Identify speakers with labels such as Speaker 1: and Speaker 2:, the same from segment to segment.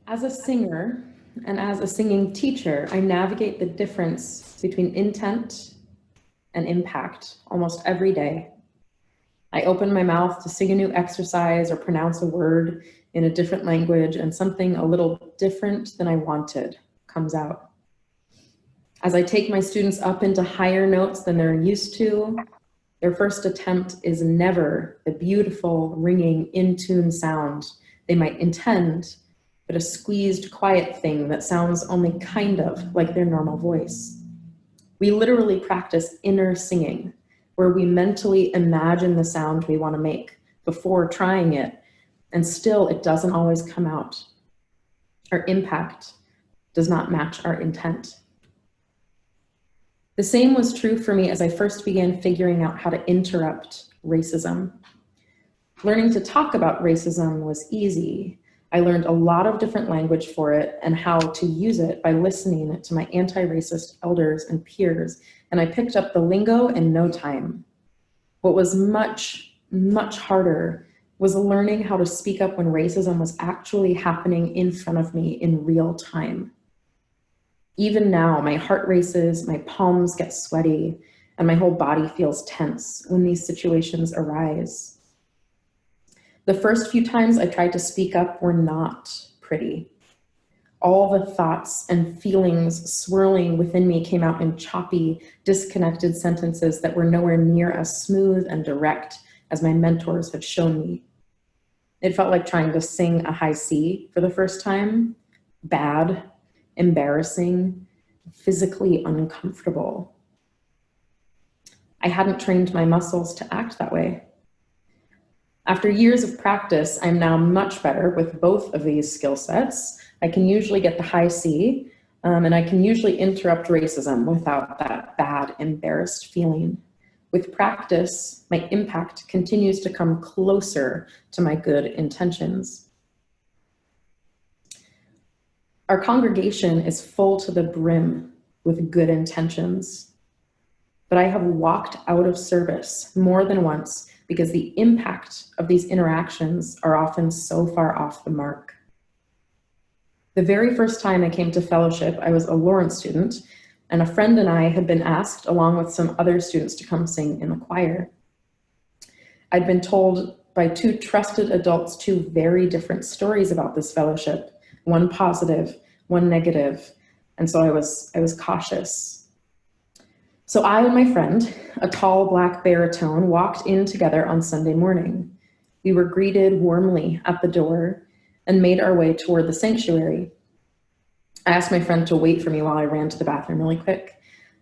Speaker 1: As a singer and as a singing teacher, I navigate the difference between intent and impact almost every day. I open my mouth to sing a new exercise or pronounce a word in a different language, and something a little different than I wanted comes out. As I take my students up into higher notes than they're used to, their first attempt is never the beautiful, ringing, in-tune sound they might intend, but a squeezed, quiet thing that sounds only kind of like their normal voice. We literally practice inner singing, where we mentally imagine the sound we want to make before trying it, and still it doesn't always come out. Our impact does not match our intent. The same was true for me as I first began figuring out how to interrupt racism. Learning to talk about racism was easy. I learned a lot of different language for it and how to use it by listening to my anti-racist elders and peers, and I picked up the lingo in no time. What was much, much harder was learning how to speak up when racism was actually happening in front of me in real time. Even now, my heart races, my palms get sweaty, and my whole body feels tense when these situations arise. The first few times I tried to speak up were not pretty. All the thoughts and feelings swirling within me came out in choppy, disconnected sentences that were nowhere near as smooth and direct as my mentors had shown me. It felt like trying to sing a high C for the first time. Bad, embarrassing, physically uncomfortable. I hadn't trained my muscles to act that way. After years of practice, I'm now much better with both of these skill sets. I can usually get the high C, and I can usually interrupt racism without that bad, embarrassed feeling. With practice, my impact continues to come closer to my good intentions. Our congregation is full to the brim with good intentions, but I have walked out of service more than once because the impact of these interactions are often so far off the mark. The very first time I came to fellowship, I was a Lawrence student, and a friend and I had been asked, along with some other students, to come sing in the choir. I'd been told by two trusted adults two very different stories about this fellowship, one positive, one negative, and so I was cautious. So I and my friend, a tall black baritone, walked in together on Sunday morning. We were greeted warmly at the door and made our way toward the sanctuary. I asked my friend to wait for me while I ran to the bathroom really quick.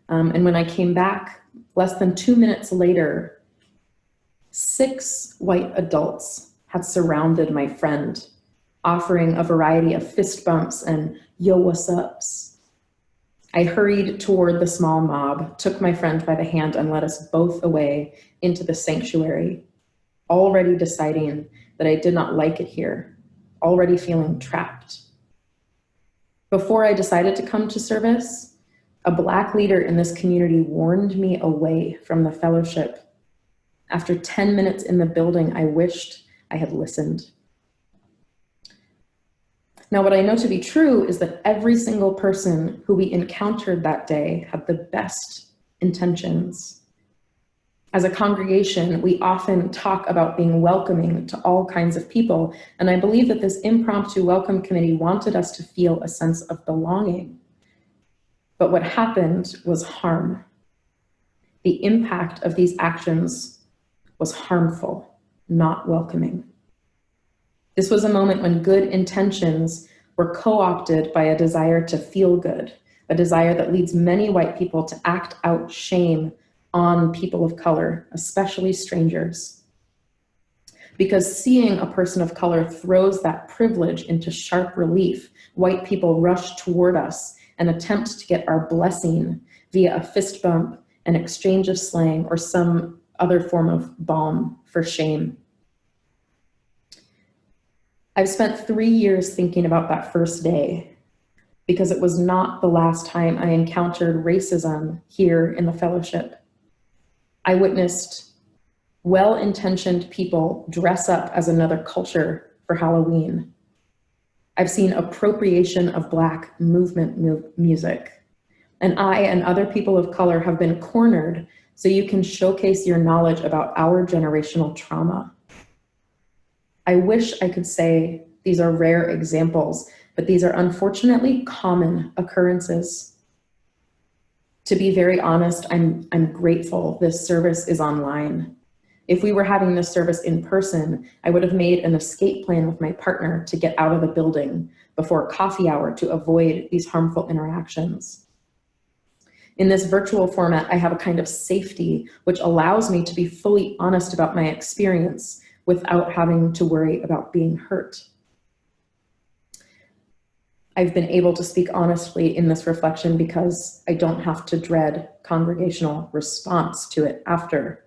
Speaker 1: And when I came back, less than 2 minutes later, 6 white adults had surrounded my friend, offering a variety of fist bumps and yo, what's ups. I hurried toward the small mob, took my friend by the hand, and led us both away into the sanctuary, already deciding that I did not like it here, already feeling trapped. Before I decided to come to service, a Black leader in this community warned me away from the fellowship. After 10 minutes in the building, I wished I had listened. Now, what I know to be true is that every single person who we encountered that day had the best intentions. As a congregation, we often talk about being welcoming to all kinds of people, and I believe that this impromptu welcome committee wanted us to feel a sense of belonging. But what happened was harm. The impact of these actions was harmful, not welcoming. This was a moment when good intentions were co-opted by a desire to feel good, a desire that leads many white people to act out shame on people of color, especially strangers. Because seeing a person of color throws that privilege into sharp relief, white people rush toward us and attempt to get our blessing via a fist bump, an exchange of slang, or some other form of balm for shame. I've spent 3 years thinking about that first day because it was not the last time I encountered racism here in the fellowship. I witnessed well-intentioned people dress up as another culture for Halloween. I've seen appropriation of Black movement music. And I and other people of color have been cornered so you can showcase your knowledge about our generational trauma. I wish I could say these are rare examples, but these are unfortunately common occurrences. To be very honest, I'm grateful this service is online. If we were having this service in person, I would have made an escape plan with my partner to get out of the building before coffee hour to avoid these harmful interactions. In this virtual format, I have a kind of safety which allows me to be fully honest about my experience without having to worry about being hurt. I've been able to speak honestly in this reflection because I don't have to dread congregational response to it after.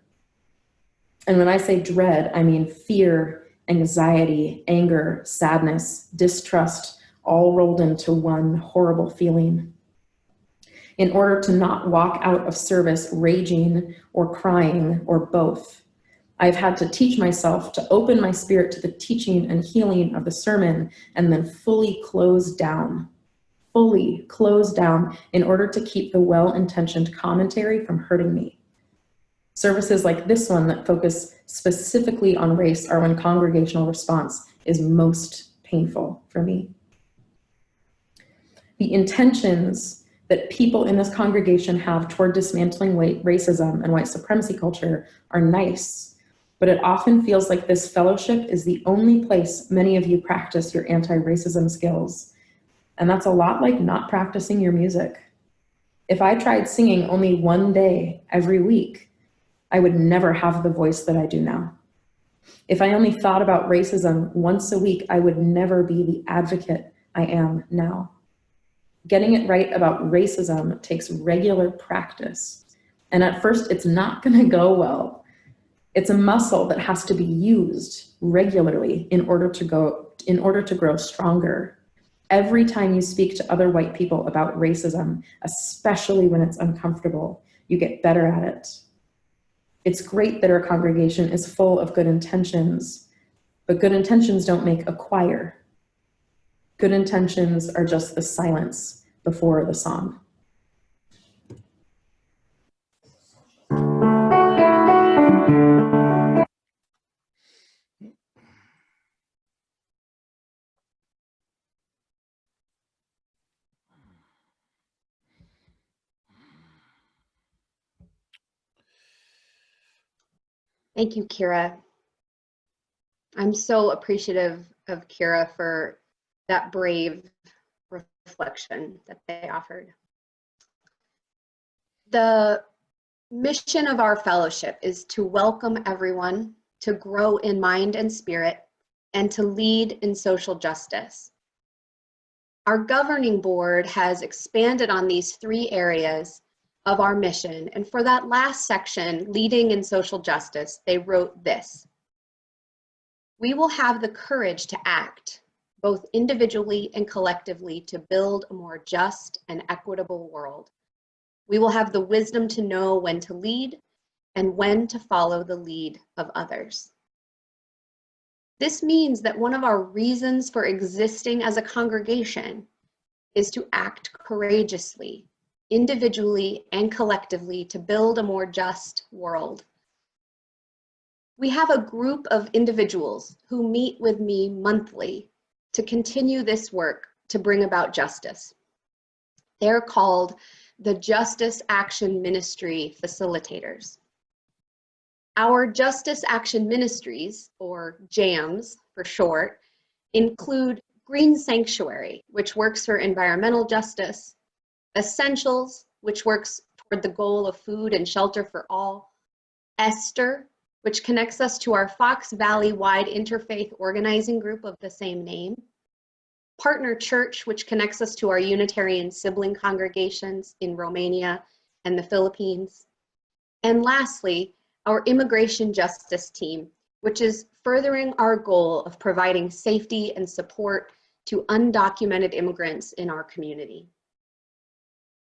Speaker 1: And when I say dread, I mean fear, anxiety, anger, sadness, distrust, all rolled into one horrible feeling. In order to not walk out of service raging or crying or both, I've had to teach myself to open my spirit to the teaching and healing of the sermon and then fully close down in order to keep the well-intentioned commentary from hurting me. Services like this one that focus specifically on race are when congregational response is most painful for me. The intentions that people in this congregation have toward dismantling racism and white supremacy culture are nice, but it often feels like this fellowship is the only place many of you practice your anti-racism skills. And that's a lot like not practicing your music. If I tried singing only one day every week, I would never have the voice that I do now. If I only thought about racism once a week, I would never be the advocate I am now. Getting it right about racism takes regular practice. And at first, it's not going to go well. It's a muscle that has to be used regularly in order to grow stronger. Every time you speak to other white people about racism, especially when it's uncomfortable, you get better at it. It's great that our congregation is full of good intentions, but good intentions don't make a choir. Good intentions are just the silence before the song.
Speaker 2: Thank you, Keira. I'm so appreciative of Keira for that brave reflection that they offered. The mission of our fellowship is to welcome everyone, to grow in mind and spirit, and to lead in social justice. Our governing board has expanded on these three areas of our mission, and for that last section, leading in social justice, they wrote this: "We will have the courage to act, both individually and collectively, to build a more just and equitable world. We will have the wisdom to know when to lead and when to follow the lead of others." This means that one of our reasons for existing as a congregation is to act courageously, individually and collectively, to build a more just world. We have a group of individuals who meet with me monthly to continue this work to bring about justice. They're called the Justice Action Ministry Facilitators. Our Justice Action Ministries, or JAMs for short, include Green Sanctuary, which works for environmental justice, Essentials, which works toward the goal of food and shelter for all, Esther, which connects us to our Fox Valley-wide interfaith organizing group of the same name, Partner Church, which connects us to our Unitarian sibling congregations in Romania and the Philippines, and lastly, our Immigration Justice Team, which is furthering our goal of providing safety and support to undocumented immigrants in our community.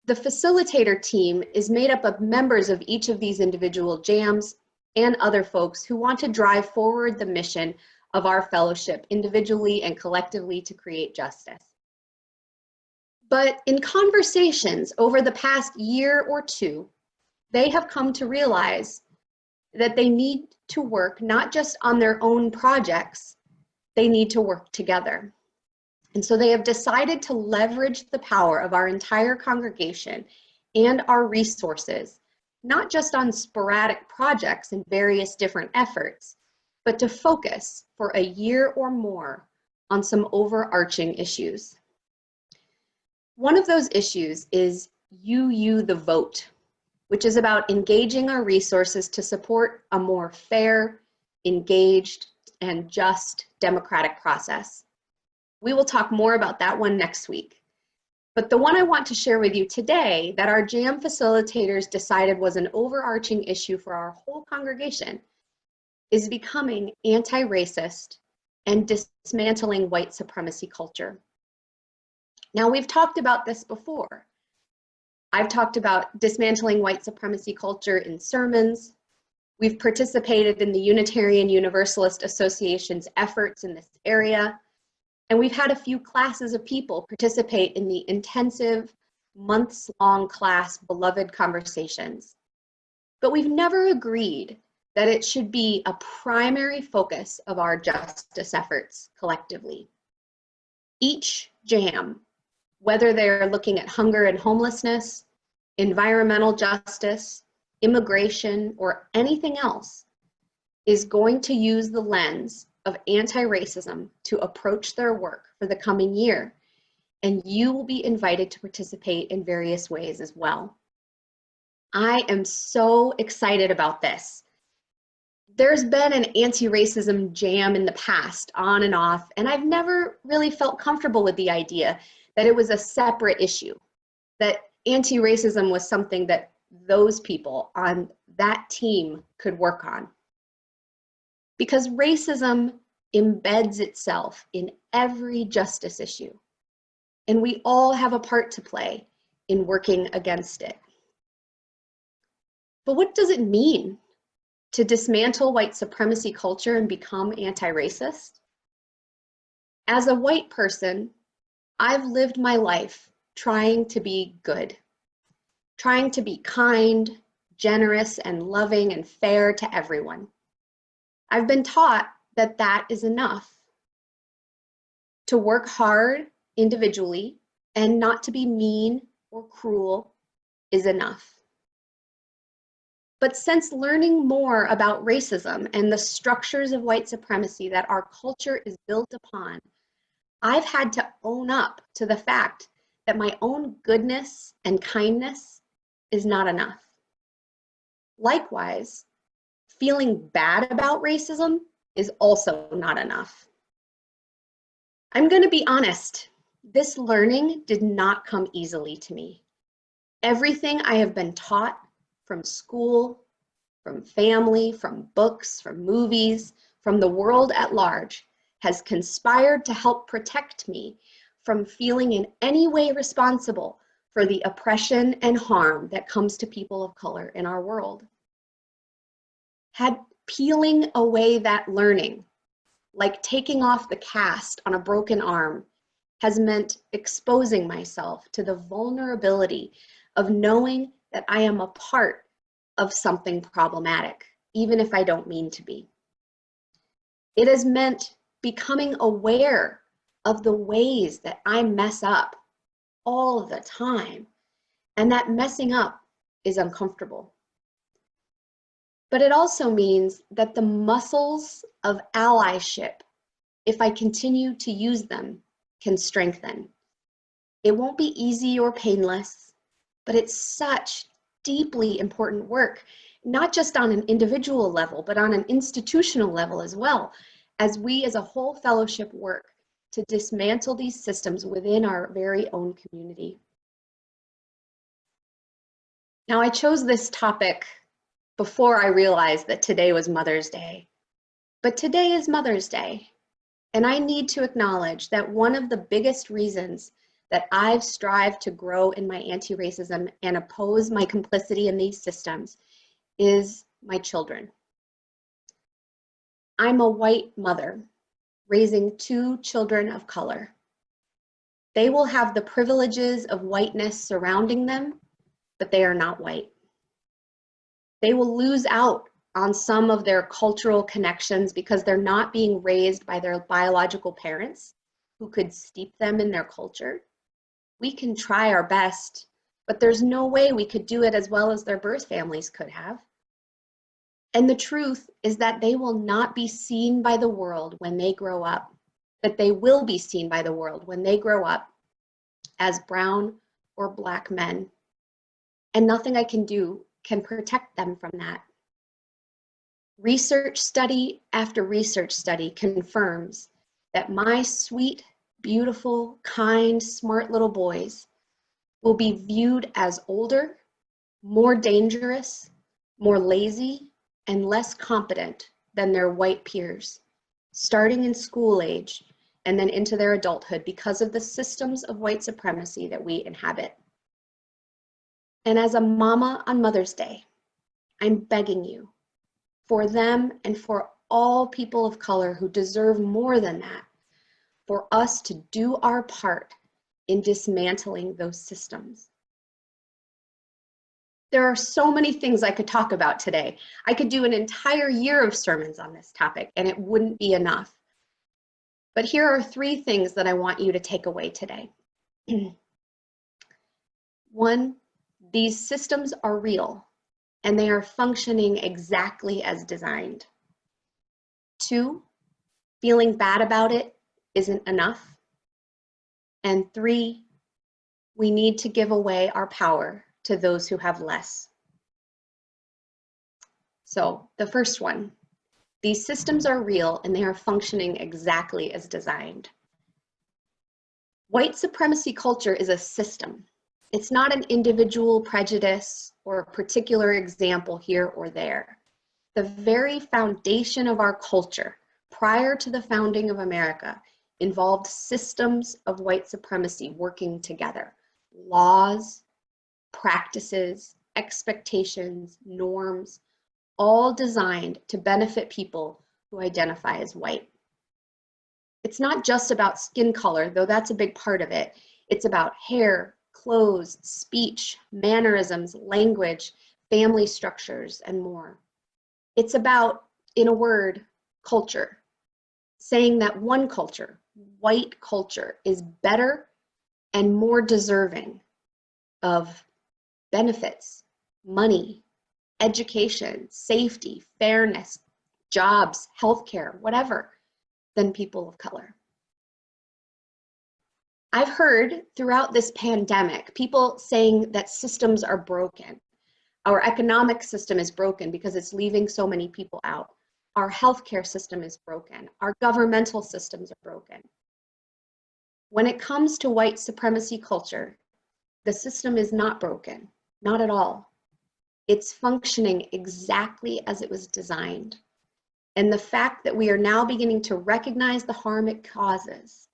Speaker 2: The facilitator team is made up of members of each of these individual JAMs and other folks who want to drive forward the mission of our fellowship individually and collectively to create justice. But in conversations over the past year or two, they have come to realize that they need to work not just on their own projects, they need to work together. And so they have decided to leverage the power of our entire congregation and our resources, not just on sporadic projects and various different efforts, but to focus for a year or more on some overarching issues. One of those issues is You the Vote, which is about engaging our resources to support a more fair, engaged, and just democratic process. We will talk more about that one next week. But the one I want to share with you today that our JAM facilitators decided was an overarching issue for our whole congregation is becoming anti-racist and dismantling white supremacy culture. Now, we've talked about this before. I've talked about dismantling white supremacy culture in sermons. We've participated in the Unitarian Universalist Association's efforts in this area. And we've had a few classes of people participate in the intensive, months-long class, Beloved Conversations. But we've never agreed that it should be a primary focus of our justice efforts collectively. Each JAM, whether they're looking at hunger and homelessness, environmental justice, immigration, or anything else, is going to use the lens of anti-racism to approach their work for the coming year, and you will be invited to participate in various ways as well. I am so excited about this. There's been an anti-racism jam in the past, on and off, and I've never really felt comfortable with the idea that it was a separate issue, that anti-racism was something that those people on that team could work on. Because racism embeds itself in every justice issue, and we all have a part to play in working against it. But what does it mean to dismantle white supremacy culture and become anti-racist? As a white person, I've lived my life trying to be good, trying to be kind, generous, and loving and fair to everyone. I've been taught that that is enough. To work hard individually and not to be mean or cruel is enough. But since learning more about racism and the structures of white supremacy that our culture is built upon, I've had to own up to the fact that my own goodness and kindness is not enough. Likewise, feeling bad about racism is also not enough. I'm going to be honest, this learning did not come easily to me. Everything I have been taught from school, from family, from books, from movies, from the world at large has conspired to help protect me from feeling in any way responsible for the oppression and harm that comes to people of color in our world. Had peeling away that learning, like taking off the cast on a broken arm, has meant exposing myself to the vulnerability of knowing that I am a part of something problematic, even if I don't mean to be. It has meant becoming aware of the ways that I mess up all the time, and that messing up is uncomfortable. But it also means that the muscles of allyship, if I continue to use them, can strengthen. It won't be easy or painless, but it's such deeply important work, not just on an individual level, but on an institutional level as well, as we as a whole fellowship work to dismantle these systems within our very own community. Now, I chose this topic before I realized that today was Mother's Day. But today is Mother's Day, and I need to acknowledge that one of the biggest reasons that I've strived to grow in my anti-racism and oppose my complicity in these systems is my children. I'm a white mother, raising 2 children of color. They will have the privileges of whiteness surrounding them, but they are not white. They will lose out on some of their cultural connections because they're not being raised by their biological parents who could steep them in their culture. We can try our best, but there's no way we could do it as well as their birth families could have. And the truth is that they will not be seen by the world when they grow up, that they will be seen by the world when they grow up as brown or Black men. And nothing I can do can protect them from that. Research study after research study confirms that my sweet, beautiful, kind, smart little boys will be viewed as older, more dangerous, more lazy, and less competent than their white peers, starting in school age and then into their adulthood because of the systems of white supremacy that we inhabit. And as a mama on Mother's Day, I'm begging you, for them and for all people of color who deserve more than that, for us to do our part in dismantling those systems. There are so many things I could talk about today. I could do an entire year of sermons on this topic and it wouldn't be enough. But here are 3 things that I want you to take away today. 1, these systems are real and they are functioning exactly as designed. 2, feeling bad about it isn't enough. And 3, we need to give away our power to those who have less. So the first one, these systems are real and they are functioning exactly as designed. White supremacy culture is a system. It's not an individual prejudice or a particular example here or there. The very foundation of our culture prior to the founding of America involved systems of white supremacy working together. Laws, practices, expectations, norms, all designed to benefit people who identify as white. It's not just about skin color, though that's a big part of it. It's about hair, clothes, speech, mannerisms, language, family structures, and more. It's about, in a word, culture. Saying that one culture, white culture, is better and more deserving of benefits, money, education, safety, fairness, jobs, healthcare, whatever, than people of color. I've heard throughout this pandemic, people saying that systems are broken. Our economic system is broken because it's leaving so many people out. Our healthcare system is broken. Our governmental systems are broken. When it comes to white supremacy culture, the system is not broken, not at all. It's functioning exactly as it was designed. And the fact that we are now beginning to recognize the harm it causes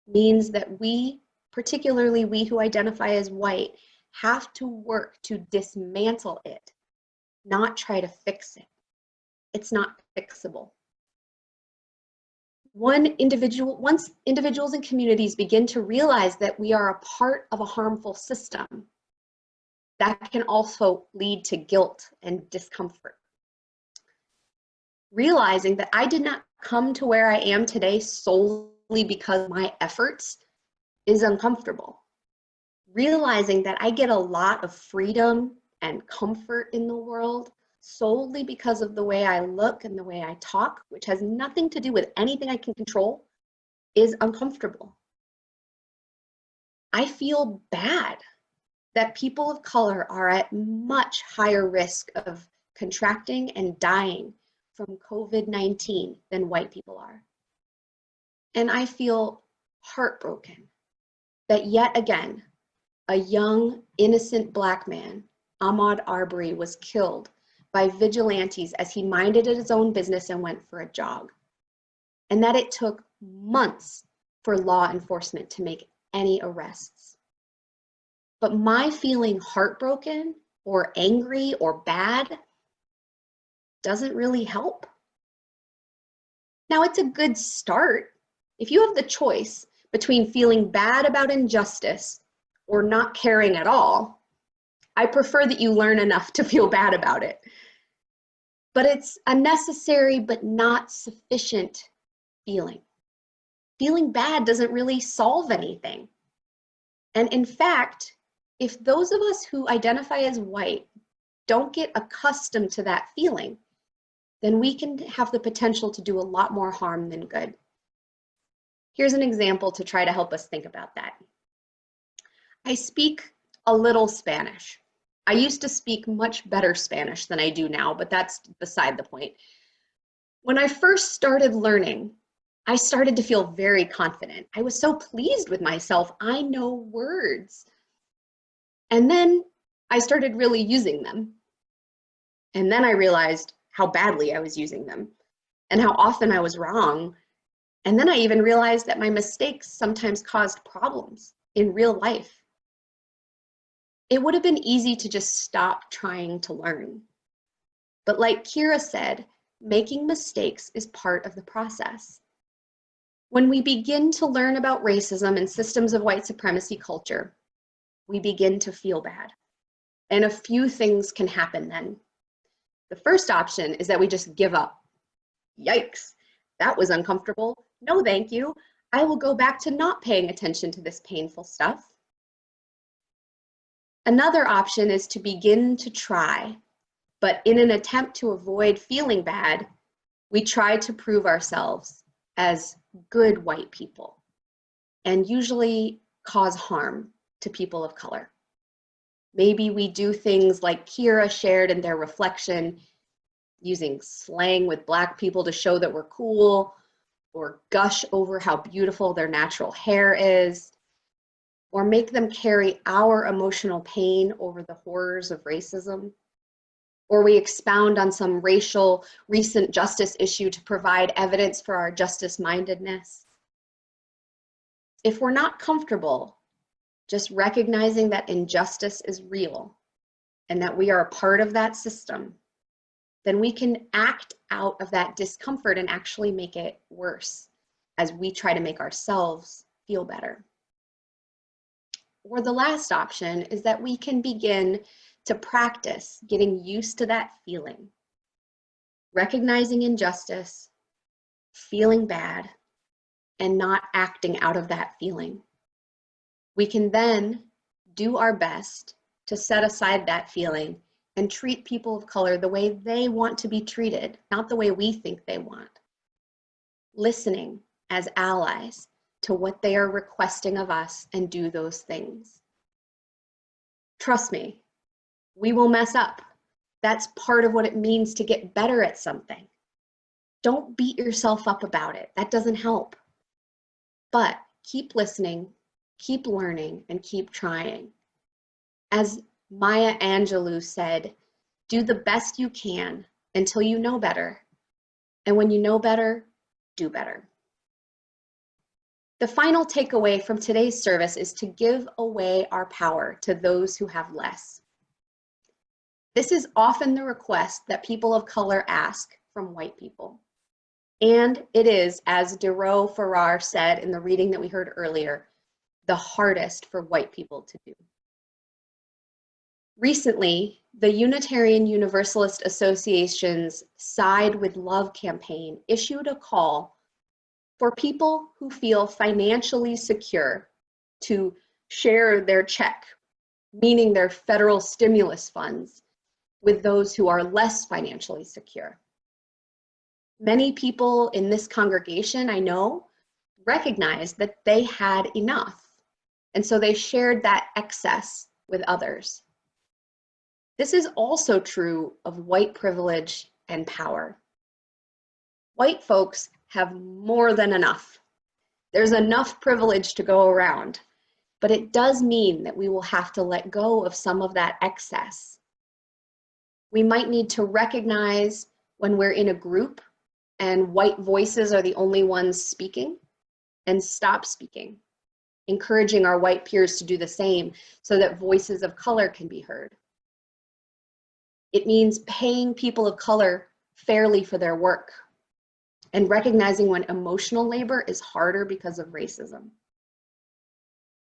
Speaker 2: means that we, particularly we who identify as white, have to work to dismantle it, not try to fix it. It's not fixable. Once individuals and communities begin to realize that we are a part of a harmful system, that can also lead to guilt and discomfort. Realizing that I did not come to where I am today solely because of my efforts is uncomfortable. Realizing that I get a lot of freedom and comfort in the world solely because of the way I look and the way I talk, which has nothing to do with anything I can control, is uncomfortable. I feel bad that people of color are at much higher risk of contracting and dying from COVID-19 than white people are. And I feel heartbroken that yet again, a young, innocent Black man, Ahmaud Arbery, was killed by vigilantes as he minded his own business and went for a jog. And that it took months for law enforcement to make any arrests. But my feeling heartbroken or angry or bad doesn't really help. Now, it's a good start If you have the choice between feeling bad about injustice or not caring at all, I prefer that you learn enough to feel bad about it. But it's a necessary but not sufficient feeling. Feeling bad doesn't really solve anything. And in fact, if those of us who identify as white don't get accustomed to that feeling, then we can have the potential to do a lot more harm than good. Here's an example to try to help us think about that. I speak a little Spanish. I used to speak much better Spanish than I do now, but that's beside the point. When I first started learning, I started to feel very confident. I was so pleased with myself. I know words. And then I started really using them. And then I realized how badly I was using them and how often I was wrong. And then I even realized that my mistakes sometimes caused problems in real life. It would have been easy to just stop trying to learn. But like Keira said, making mistakes is part of the process. When we begin to learn about racism and systems of white supremacy culture, we begin to feel bad. And a few things can happen then. The first option is that we just give up. Yikes, that was uncomfortable. No, thank you. I will go back to not paying attention to this painful stuff. Another option is to begin to try, but in an attempt to avoid feeling bad, we try to prove ourselves as good white people and usually cause harm to people of color. Maybe we do things like Keira shared in their reflection, using slang with Black people to show that we're cool, or gush over how beautiful their natural hair is, or make them carry our emotional pain over the horrors of racism, or we expound on some racial recent justice issue to provide evidence for our justice-mindedness. If we're not comfortable just recognizing that injustice is real and that we are a part of that system, then we can act out of that discomfort and actually make it worse as we try to make ourselves feel better. Or the last option is that we can begin to practice getting used to that feeling, recognizing injustice, feeling bad, and not acting out of that feeling. We can then do our best to set aside that feeling and treat people of color the way they want to be treated, not the way we think they want. Listening as allies to what they are requesting of us and do those things. Trust me, we will mess up. That's part of what it means to get better at something. Don't beat yourself up about it. That doesn't help. But keep listening, keep learning, and keep trying. As Maya Angelou said, do the best you can until you know better. And when you know better, do better. The final takeaway from today's service is to give away our power to those who have less. This is often the request that people of color ask from white people. And it is, as Dero Farrar said in the reading that we heard earlier, the hardest for white people to do. Recently, the Unitarian Universalist Association's Side with Love campaign issued a call for people who feel financially secure to share their check, meaning their federal stimulus funds, with those who are less financially secure. Many people in this congregation, I know, recognized that they had enough, and so they shared that excess with others. This is also true of white privilege and power. White folks have more than enough. There's enough privilege to go around, but it does mean that we will have to let go of some of that excess. We might need to recognize when we're in a group and white voices are the only ones speaking, and stop speaking, encouraging our white peers to do the same so that voices of color can be heard. It means paying people of color fairly for their work, and recognizing when emotional labor is harder because of racism.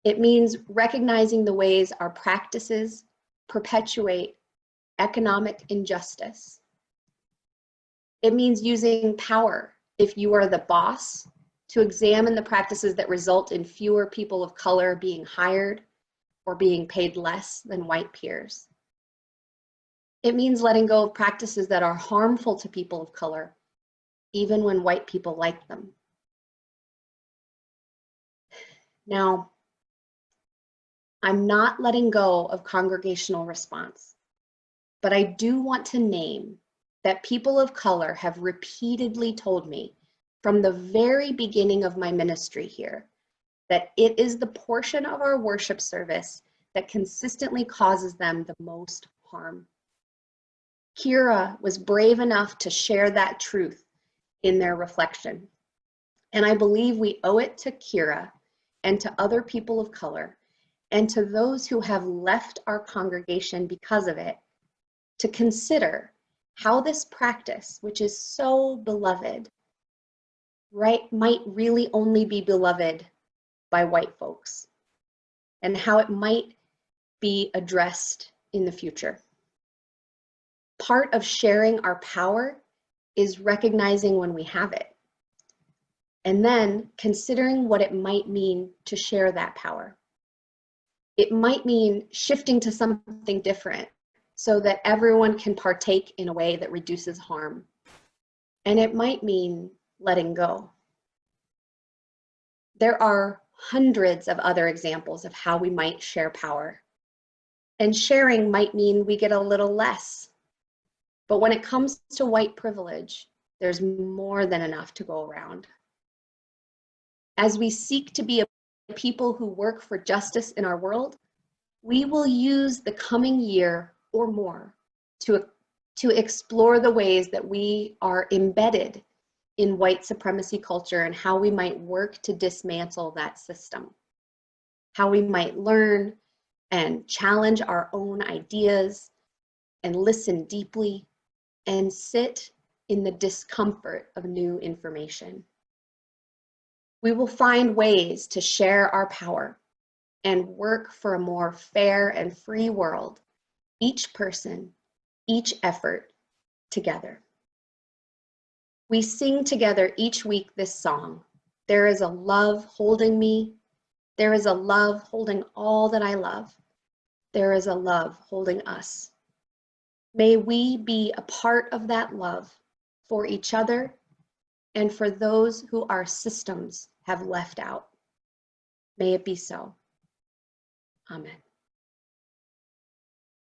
Speaker 2: It means recognizing the ways our practices perpetuate economic injustice. It means using power, if you are the boss, to examine the practices that result in fewer people of color being hired or being paid less than white peers. It means letting go of practices that are harmful to people of color, even when white people like them. Now, I'm not letting go of congregational response, but I do want to name that people of color have repeatedly told me from the very beginning of my ministry here that it is the portion of our worship service that consistently causes them the most harm. Keira was brave enough to share that truth in their reflection. And I believe we owe it to Keira and to other people of color and to those who have left our congregation because of it to consider how this practice, which is so beloved, might really only be beloved by white folks, and how it might be addressed in the future. Part of sharing our power is recognizing when we have it, and then considering what it might mean to share that power. It might mean shifting to something different so that everyone can partake in a way that reduces harm. And it might mean letting go. There are hundreds of other examples of how we might share power. And sharing might mean we get a little less. But when it comes to white privilege, there's more than enough to go around. As we seek to be a people who work for justice in our world, we will use the coming year or more to explore the ways that we are embedded in white supremacy culture and how we might work to dismantle that system, how we might learn and challenge our own ideas and listen deeply and sit in the discomfort of new information. We will find ways to share our power and work for a more fair and free world, each person, each effort, together. We sing together each week this song. There is a love holding me. There is a love holding all that I love. There is a love holding us. May we be a part of that love for each other and for those who our systems have left out. May it be so. Amen.